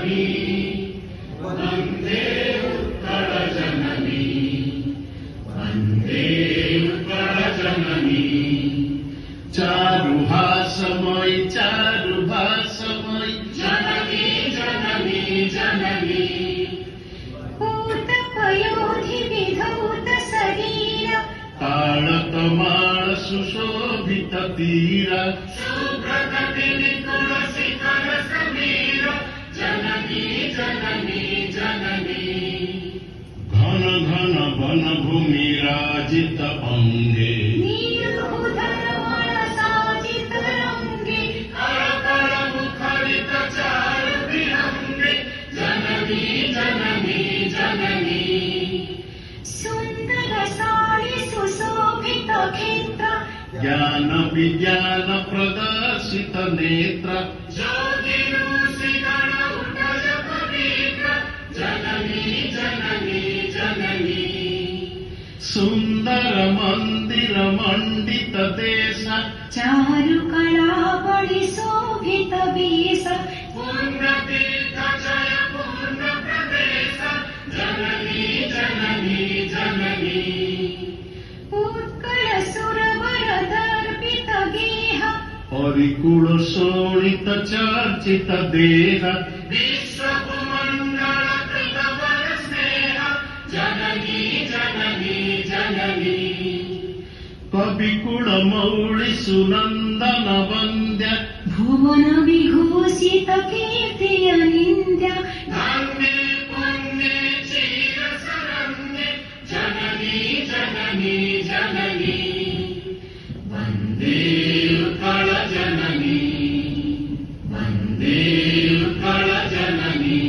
जननी वन्दे उत्कल जननी वन्दे उत्कल जननी चारुहासमयी जननी जननी जननी पूतपयोधि विधौत शरीर ताळतमाळ सुशोभित तीर सुप्रगति निकुल शिखर समीर जननी जननी जननी घन घन वन भूमि राजित अंगे नीलोधरमण साजित रंगे कळकळ मुखरित चारु विहंगे जननी जननी जननी सुंदर साड़ी सुशोभित क्षेत्र ज्ञान विज्ञान प्रदर्शित नेत्र ज्योतिरूषिगण उठज पवित्र जननी जननी जननी सुंदर मंदिर मंडित देश चारु कला बड़ी शोभित वेश पूर्ण तीर्थ जय पूर्ण प्रदेश जननी जननी जननी उत्कल सुरवर दर्पित गेह परिकुल शोणित चर्चित देह विश्वकुमण्डल कृतवर स्नेह जननी जननी जननी कविकुल मौळि सुनन्दन वन्द्य भुवन विभूषित कीर्ति अनिन्द्य धन्ये पुण्ये चिरशरण्ये जननी जननी जननी वन्दे उत्कल जननी वन्दे उत्कल जननी